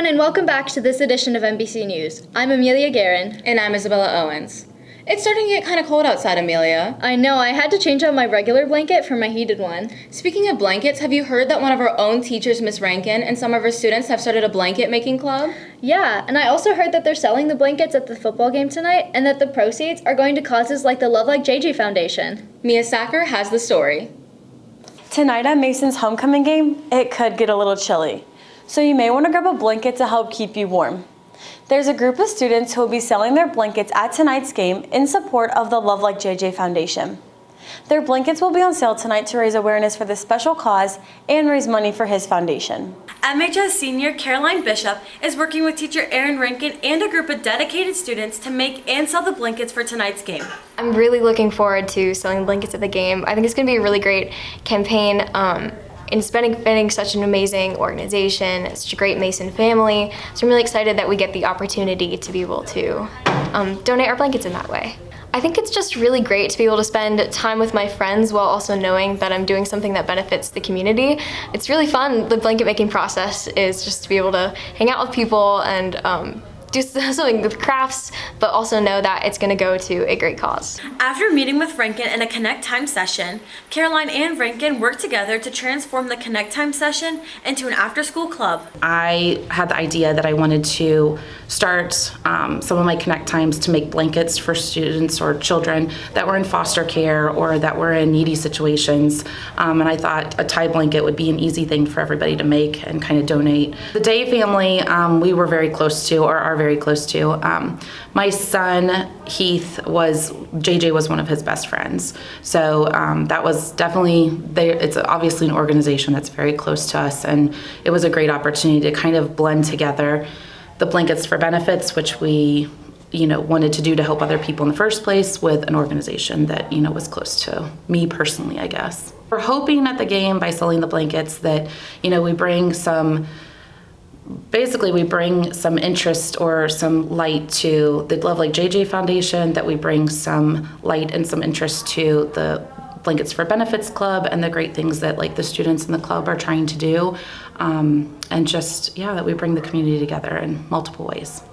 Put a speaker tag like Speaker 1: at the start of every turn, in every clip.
Speaker 1: everyone, and welcome back to this edition of MBC News. I'm Amelia Guerin.
Speaker 2: And I'm Isabella Owens. It's starting to get kind of cold outside, Amelia.
Speaker 1: I know, I had to change out my regular blanket for my heated one.
Speaker 2: Speaking of blankets, have you heard that one of our own teachers, Miss Rankin, and some of her students have started a blanket making club?
Speaker 1: Yeah, and I also heard that they're selling the blankets at the football game tonight, and that the proceeds are going to causes like the Love Like JJ Foundation.
Speaker 2: Mia Sacker has the story.
Speaker 3: Tonight at Mason's homecoming game, it could get a little chilly, so you may want to grab a blanket to help keep you warm. There's a group of students who will be selling their blankets at tonight's game in support of the Love Like JJ Foundation. Their blankets will be on sale tonight to raise awareness for this special cause and raise money for his foundation.
Speaker 4: MHS senior Caroline Bishop is working with teacher Erin Rankin and a group of dedicated students to make and sell the blankets for tonight's game.
Speaker 5: I'm really looking forward to selling blankets at the game. I think it's going to be a really great campaign. And benefiting such an amazing organization, such a great Mason family. So I'm really excited that we get the opportunity to be able to donate our blankets in that way. I think it's just really great to be able to spend time with my friends while also knowing that I'm doing something that benefits the community. It's really fun. The blanket making process is just to be able to hang out with people and do something with crafts, but also know that it's going to go to a great cause.
Speaker 4: After meeting with Rankin in a Connect Time session, Caroline and Rankin worked together to transform the Connect Time session into an after-school club.
Speaker 6: I had the idea that I wanted to start some of my Connect Times to make blankets for students or children that were in foster care or that were in needy situations. And I thought a tie blanket would be an easy thing for everybody to make and kind of donate. The Day family, we were very close to, or are very close to. My son, Heath, JJ was one of his best friends. So that was definitely, it's obviously an organization that's very close to us, and it was a great opportunity to kind of blend together the Blankets for Benefits, which we wanted to do to help other people in the first place, with an organization that was close to me personally, I guess. We're hoping at the game, by selling the blankets, that we bring some interest or some light to the Love Like JJ Foundation, that we bring some light and some interest to the Blankets for Benefits Club and the great things that the students in the club are trying to do, and just, that we bring the community together in multiple ways.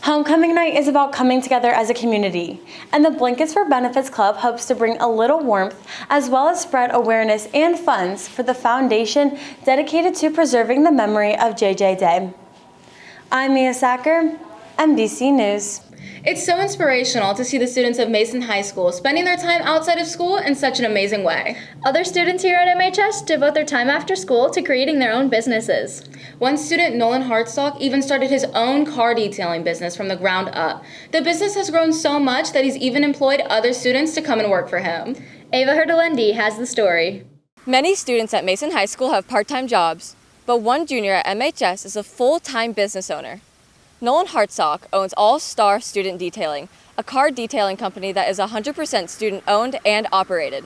Speaker 3: Homecoming night is about coming together as a community, and the Blankets for Benefits Club hopes to bring a little warmth as well as spread awareness and funds for the foundation dedicated to preserving the memory of JJ Day. I'm Mia Sacker, MBC News.
Speaker 2: It's so inspirational to see the students of Mason High School spending their time outside of school in such an amazing way.
Speaker 1: Other students here at MHS devote their time after school to creating their own businesses.
Speaker 2: One student, Nolan Hartsock, even started his own car detailing business from the ground up. The business has grown so much that he's even employed other students to come and work for him.
Speaker 1: Ava Herdalendi has the story.
Speaker 7: Many students at Mason High School have part-time jobs, but one junior at MHS is a full-time business owner. Nolan Hartsock owns All Star Student Detailing, a car detailing company that is 100% student-owned and operated.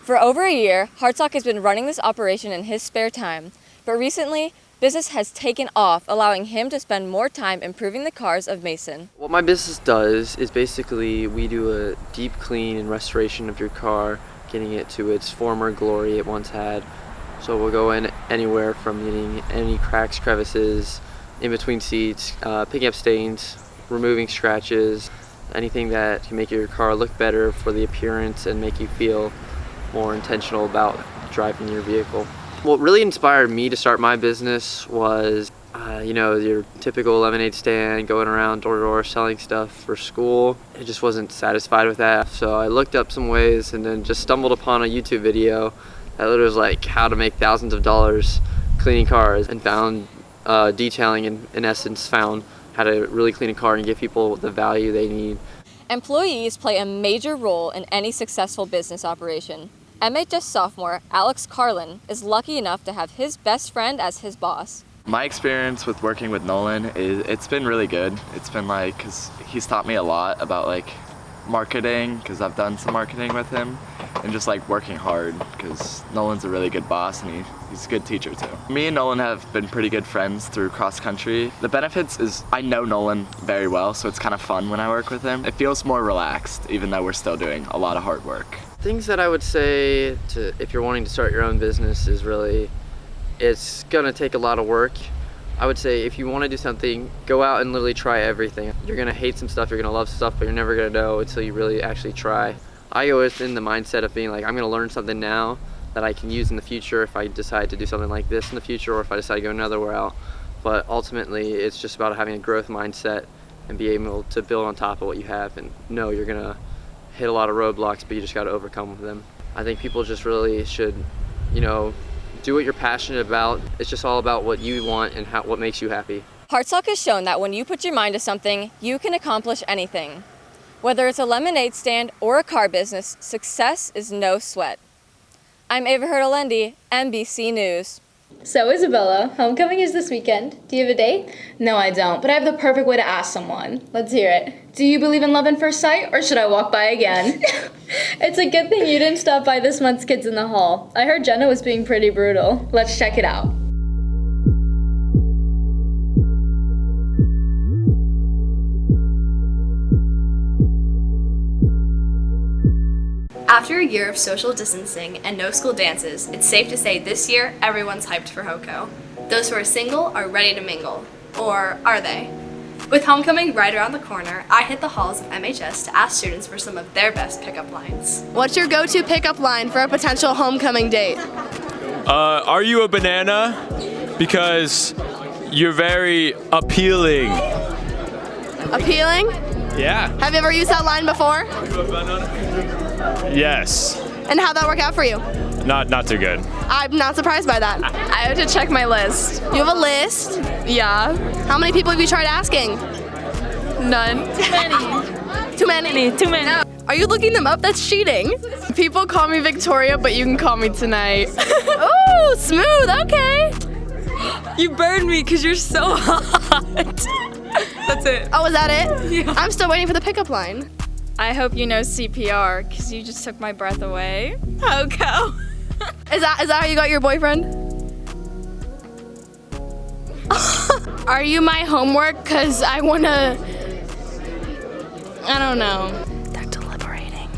Speaker 7: For over a year, Hartsock has been running this operation in his spare time, but recently, business has taken off, allowing him to spend more time improving the cars of Mason.
Speaker 8: What my business does is basically we do a deep clean and restoration of your car, getting it to its former glory it once had. So we'll go in anywhere from getting any cracks, crevices, in between seats, picking up stains, removing scratches, anything that can make your car look better for the appearance and make you feel more intentional about driving your vehicle. What really inspired me to start my business was, your typical lemonade stand, going around door to door selling stuff for school. I just wasn't satisfied with that. So I looked up some ways and then just stumbled upon a YouTube video that literally was like how to make thousands of dollars cleaning cars, and found detailing, in essence, found how to really clean a car and give people the value they need.
Speaker 7: Employees play a major role in any successful business operation. MHS sophomore Alex Carlin is lucky enough to have his best friend as his boss.
Speaker 9: My experience with working with Nolan it's been really good. It's been because he's taught me a lot about marketing, because I've done some marketing with him, and just working hard, because Nolan's a really good boss and he's a good teacher too. Me and Nolan have been pretty good friends through cross country. The benefits is I know Nolan very well, so it's kind of fun when I work with him. It feels more relaxed, even though we're still doing a lot of hard work.
Speaker 8: Things that I would say if you're wanting to start your own business is really, it's gonna take a lot of work. I would say if you want to do something, go out and literally try everything. You're going to hate some stuff, you're going to love stuff, but you're never going to know until you really actually try. I go in the mindset of being like, I'm going to learn something now that I can use in the future if I decide to do something like this in the future, or if I decide to go another route. But ultimately, it's just about having a growth mindset and be able to build on top of what you have and know you're going to hit a lot of roadblocks, but you just got to overcome them. I think people just really should, do what you're passionate about. It's just all about what you want and what makes you happy.
Speaker 7: HeartSock has shown that when you put your mind to something, you can accomplish anything. Whether it's a lemonade stand or a car business, success is no sweat. I'm Ava Hurtalendi, MBC News.
Speaker 1: So Isabella, homecoming is this weekend. Do you have a date?
Speaker 2: No, I don't, but I have the perfect way to ask someone.
Speaker 1: Let's hear it.
Speaker 2: Do you believe in love at first sight, or should I walk by again?
Speaker 1: It's a good thing you didn't stop by this month's Kids in the Hall. I heard Jenna was being pretty brutal.
Speaker 2: Let's check it out.
Speaker 10: After a year of social distancing and no school dances, it's safe to say this year everyone's hyped for HoCo. Those who are single are ready to mingle. Or are they? With homecoming right around the corner, I hit the halls of MHS to ask students for some of their best pickup lines.
Speaker 11: What's your go-to pickup line for a potential homecoming date?
Speaker 12: Are you a banana? Because you're very appealing.
Speaker 11: Appealing?
Speaker 12: Yeah.
Speaker 11: Have you ever used that line before?
Speaker 12: Yes.
Speaker 11: And how'd that work out for you?
Speaker 12: Not too good.
Speaker 11: I'm not surprised by that.
Speaker 10: I have to check my list.
Speaker 11: You have a list?
Speaker 10: Yeah.
Speaker 11: How many people have you tried asking?
Speaker 10: None.
Speaker 11: Too many?
Speaker 10: Too many.
Speaker 11: Are you looking them up? That's cheating.
Speaker 10: People call me Victoria, but you can call me tonight.
Speaker 11: Oh, smooth, okay.
Speaker 10: You burned me because you're so hot. That's it.
Speaker 11: Oh, is that it? Yeah. I'm still waiting for the pickup line.
Speaker 10: I hope you know CPR because you just took my breath away. HoCo.
Speaker 11: Is that how you got your boyfriend?
Speaker 10: Are you my homework? Because I want to... I don't know.
Speaker 11: They're deliberating.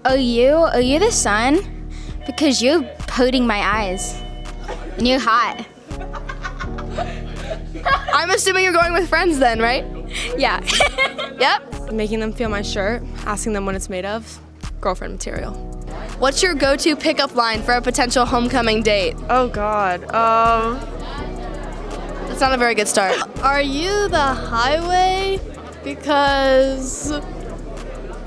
Speaker 13: Oh, you the sun? Because you're poting my eyes. And you're hot.
Speaker 11: I'm assuming you're going with friends then, right?
Speaker 13: Yeah.
Speaker 11: Yep.
Speaker 14: Making them feel my shirt, asking them what it's made of. Girlfriend material.
Speaker 11: What's your go-to pickup line for a potential homecoming date?
Speaker 14: Oh God.
Speaker 11: That's not a very good start.
Speaker 15: Are you the highway? Because oh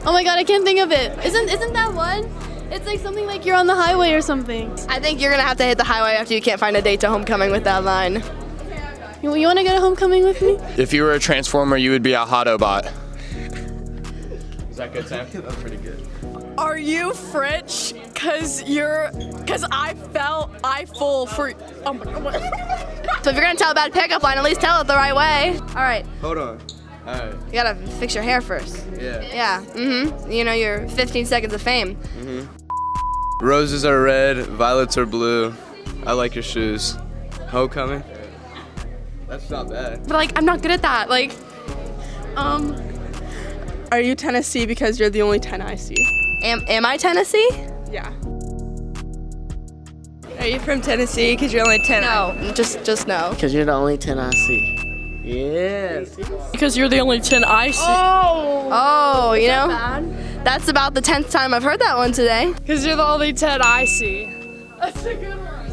Speaker 15: my God, I can't think of it. Isn't that one? It's like something like you're on the highway or something.
Speaker 11: I think you're gonna have to hit the highway after you can't find a date to homecoming with that line.
Speaker 15: You want to go to homecoming with me?
Speaker 12: If you were a transformer, you would be a Autobot.
Speaker 9: Is that good, Sam? That's pretty good.
Speaker 15: Are you French? Cause I fall for. Oh my God.
Speaker 11: So if you're gonna tell a bad pickup line, at least tell it the right way. All right.
Speaker 9: Hold on. All right.
Speaker 11: You gotta fix your hair first.
Speaker 9: Yeah.
Speaker 11: Yeah. Mm-hmm. You know your 15 seconds of fame.
Speaker 16: Mm-hmm. Roses are red, violets are blue. I like your shoes. Homecoming?
Speaker 9: That's not bad.
Speaker 14: But like, I'm not good at that. Like, are you Tennessee because you're the only 10 I see?
Speaker 11: Am I Tennessee?
Speaker 14: Yeah. Are you from Tennessee because you're only 10?
Speaker 11: No, just no.
Speaker 17: Because you're the only 10 I see. Yes.
Speaker 14: Because you're the only 10 I see.
Speaker 11: Oh, you know, that's about the 10th time I've heard that one today.
Speaker 14: Because you're the only 10 I see. That's a good one.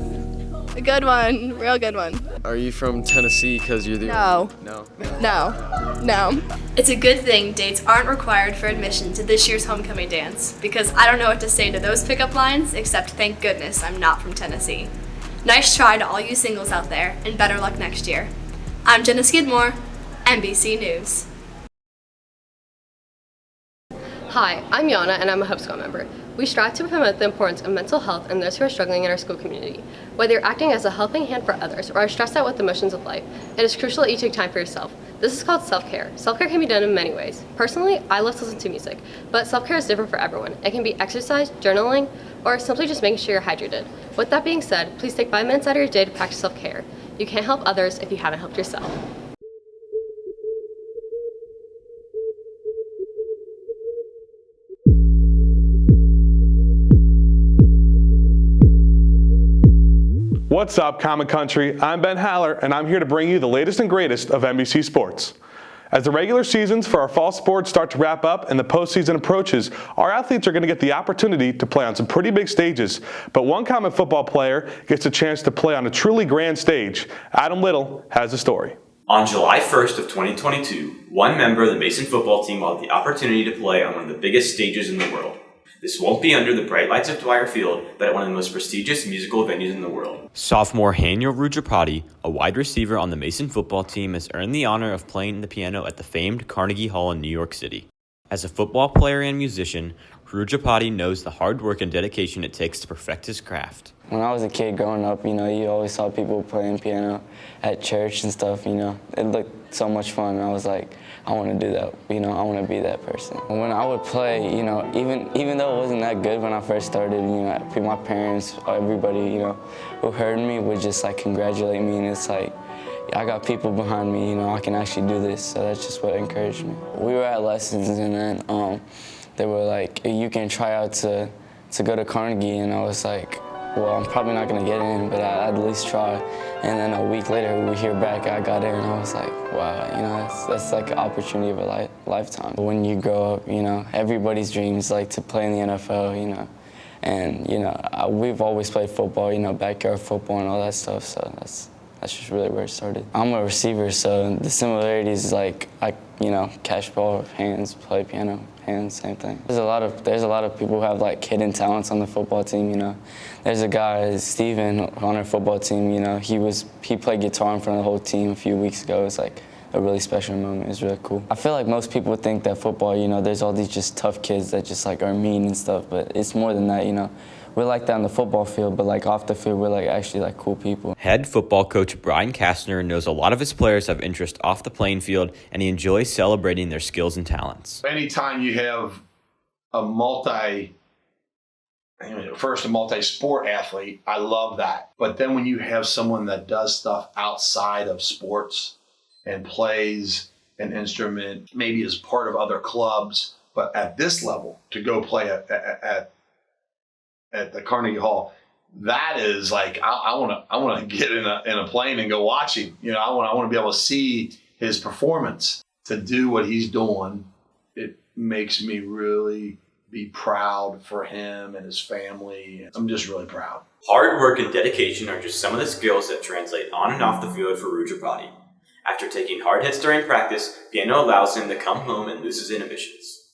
Speaker 11: A good one, real good one.
Speaker 16: Are you from Tennessee because you're the
Speaker 11: No. No.
Speaker 10: It's a good thing dates aren't required for admission to this year's homecoming dance because I don't know what to say to those pickup lines except thank goodness I'm not from Tennessee. Nice try to all you singles out there and better luck next year. I'm Jenna Skidmore, NBC News.
Speaker 18: Hi, I'm Yana and I'm a Hub Squad member. We strive to promote the importance of mental health and those who are struggling in our school community. Whether you're acting as a helping hand for others or are stressed out with the emotions of life, it is crucial that you take time for yourself. This is called self-care. Self-care can be done in many ways. Personally, I love to listen to music, but self-care is different for everyone. It can be exercise, journaling, or simply just making sure you're hydrated. With that being said, please take 5 minutes out of your day to practice self-care. You can't help others if you haven't helped yourself.
Speaker 19: What's up, Common Country? I'm Ben Haller, and I'm here to bring you the latest and greatest of NBC Sports. As the regular seasons for our fall sports start to wrap up and the postseason approaches, our athletes are going to get the opportunity to play on some pretty big stages. But one common football player gets a chance to play on a truly grand stage. Adam Little has the story.
Speaker 20: On July 1st of 2022, one member of the Mason football team will have the opportunity to play on one of the biggest stages in the world. This won't be under the bright lights of Dwyer Field, but at one of the most prestigious musical venues in the world.
Speaker 21: Sophomore Haniel Rujapati, a wide receiver on the Mason football team, has earned the honor of playing the piano at the famed Carnegie Hall in New York City. As a football player and musician, Rujapati knows the hard work and dedication it takes to perfect his craft.
Speaker 22: When I was a kid growing up, you always saw people playing piano at church and stuff, It looked so much fun. I was like, I want to do that, I want to be that person. When I would play, even though it wasn't that good when I first started, my parents, everybody, who heard me would just like congratulate me, and it's like, I got people behind me, I can actually do this, so that's just what encouraged me. We were at lessons, and then they were like, you can try out to go to Carnegie, and I was like, well, I'm probably not going to get in, but I'd at least try. And then a week later, we hear back, I got in, and I was like, wow, that's like an opportunity of a lifetime. When you grow up, everybody's dream is like to play in the NFL, and, we've always played football, backyard football and all that stuff, so that's just really where it started. I'm a receiver, so the similarities is like, catch ball, hands, play piano, hands, same thing. There's a lot of people who have like hidden talents on the football team, There's a guy, Steven, on our football team, he played guitar in front of the whole team a few weeks ago. It's like a really special moment. It's really cool. I feel like most people would think that football, there's all these just tough kids that just like are mean and stuff, but it's more than that, We're like that on the football field, but like off the field, we're like actually like cool people.
Speaker 21: Head football coach Brian Kastner knows a lot of his players have interest off the playing field, and he enjoys celebrating their skills and talents.
Speaker 23: Anytime you have a multi-sport athlete, I love that. But then when you have someone that does stuff outside of sports and plays an instrument, maybe as part of other clubs, but at this level, to go play at the Carnegie Hall, that is like, I want to get in a plane and go watch him. I want to be able to see his performance. To do what he's doing, it makes me really be proud for him and his family. I'm just really proud.
Speaker 20: Hard work and dedication are just some of the skills that translate on and off the field for Rujapati. After taking hard hits during practice, piano allows him to come home and lose his inhibitions.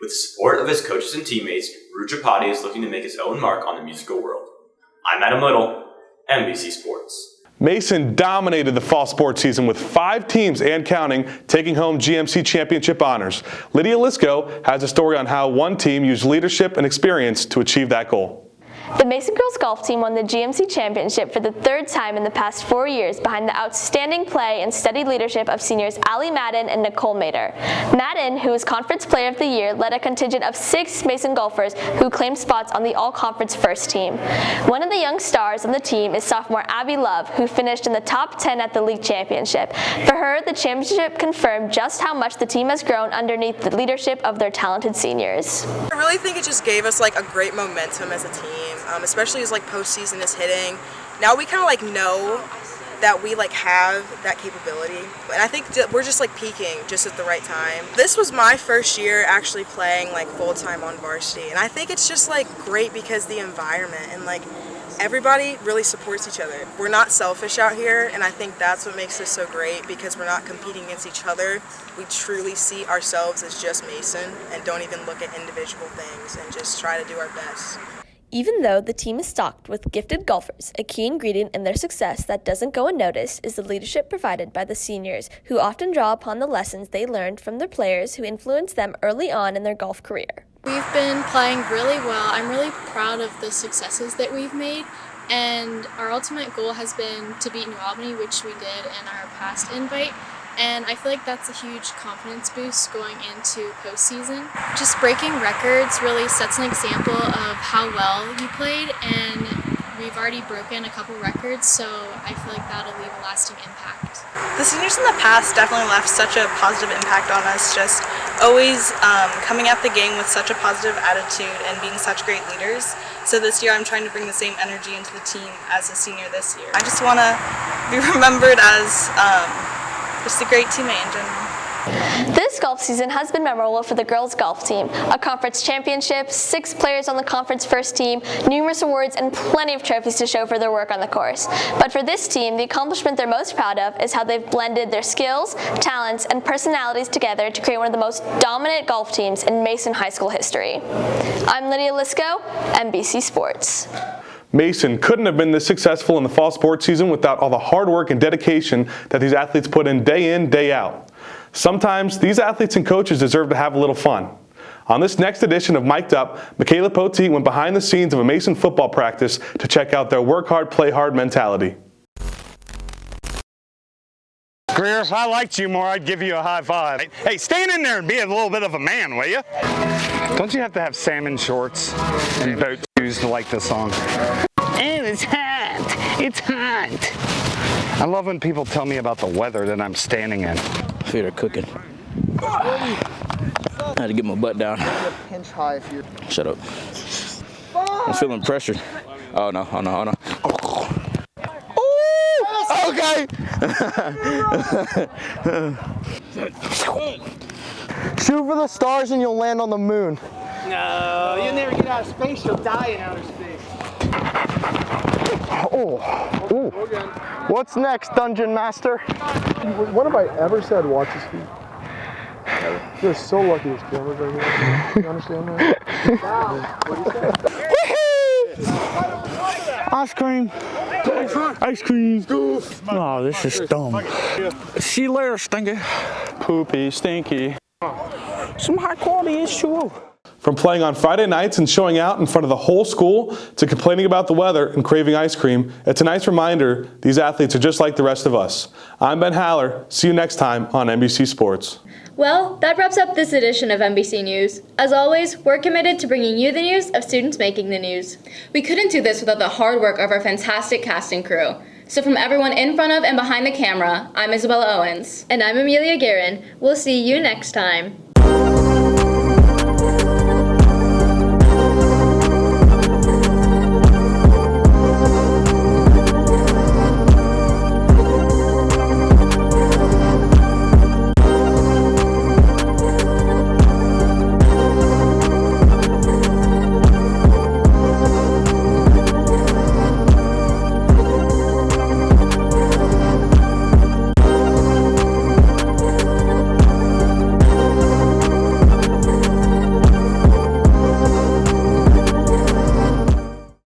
Speaker 20: With the support of his coaches and teammates, Rujapati is looking to make his own mark on the musical world. I'm Adam Little, NBC Sports.
Speaker 19: Mason dominated the fall sports season with 5 teams and counting taking home GMC championship honors. Lydia Lisko has a story on how one team used leadership and experience to achieve that goal.
Speaker 24: The Mason girls golf team won the GMC championship for the 3rd time in the past 4 years behind the outstanding play and steady leadership of seniors Allie Madden and Nicole Mader. Madden, who was Conference Player of the Year, led a contingent of 6 Mason golfers who claimed spots on the all-conference first team. One of the young stars on the team is sophomore Abby Love, who finished in the top 10 at the league championship. For her, the championship confirmed just how much the team has grown underneath the leadership of their talented seniors.
Speaker 25: I really think it just gave us like a great momentum as a team. Especially as like postseason is hitting. Now we kind of like know that we like have that capability, and I think we're just like peaking just at the right time. This was my first year actually playing like full-time on varsity, and I think it's just like great because the environment and like everybody really supports each other. We're not selfish out here, and I think that's what makes this so great because we're not competing against each other. We truly see ourselves as just Mason and don't even look at individual things and just try to do our best.
Speaker 24: Even though the team is stocked with gifted golfers, a key ingredient in their success that doesn't go unnoticed is the leadership provided by the seniors, who often draw upon the lessons they learned from their players who influenced them early on in their golf career.
Speaker 26: We've been playing really well. I'm really proud of the successes that we've made, and our ultimate goal has been to beat New Albany, which we did in our past invite. And I feel like that's a huge confidence boost going into postseason. Just breaking records really sets an example of how well you played, and we've we've already broken a couple records, so I feel like that'll leave a lasting impact.
Speaker 25: The seniors in the past definitely left such a positive impact on us, just always coming at the game with such a positive attitude and being such great leaders. So this year I'm trying to bring the same energy into the team as a senior this year. I just want to be remembered as just a great teammate in general.
Speaker 24: This golf season has been memorable for the girls' golf team. A conference championship, 6 players on the conference first team, numerous awards, and plenty of trophies to show for their work on the course. But for this team, the accomplishment they're most proud of is how they've blended their skills, talents, and personalities together to create one of the most dominant golf teams in Mason High School history. I'm Lydia Lisko, MBC Sports.
Speaker 19: Mason couldn't have been this successful in the fall sports season without all the hard work and dedication that these athletes put in, day out. Sometimes these athletes and coaches deserve to have a little fun. On this next edition of Mic'd Up, Michaela Poteet went behind the scenes of a Mason football practice to check out their work hard, play hard mentality.
Speaker 3: Greer, if I liked you more, I'd give you a high five. Hey, stand in there and be a little bit of a man, will you? Don't you have to have salmon shorts and boat shoes to like this song? And it's hot. It's hot. I love when people tell me about the weather that I'm standing in.
Speaker 4: Feet are cooking. I had to get my butt down. Shut up. I'm feeling pressure. Oh no, oh no, oh no. Okay.
Speaker 5: Shoot for the stars and you'll land on the moon.
Speaker 6: No, you'll never get out of space. You'll die in outer space.
Speaker 5: Oh, ooh. What's next, Dungeon Master?
Speaker 7: When have I ever said watch his feet? You're so lucky there's cameras right here. You understand that?
Speaker 3: Ice cream. Ice cream. Oh, this is dumb. See you later, stinky. Poopy, stinky. Some high quality issue.
Speaker 19: From playing on Friday nights and showing out in front of the whole school to complaining about the weather and craving ice cream, it's a nice reminder these athletes are just like the rest of us. I'm Ben Haller. See you next time on MBC Sports.
Speaker 1: Well, that wraps up this edition of MBC News. As always, we're committed to bringing you the news of students making the news.
Speaker 2: We couldn't do this without the hard work of our fantastic casting crew. So from everyone in front of and behind the camera, I'm Isabella Owens.
Speaker 1: And I'm Amelia Guerin. We'll see you next time.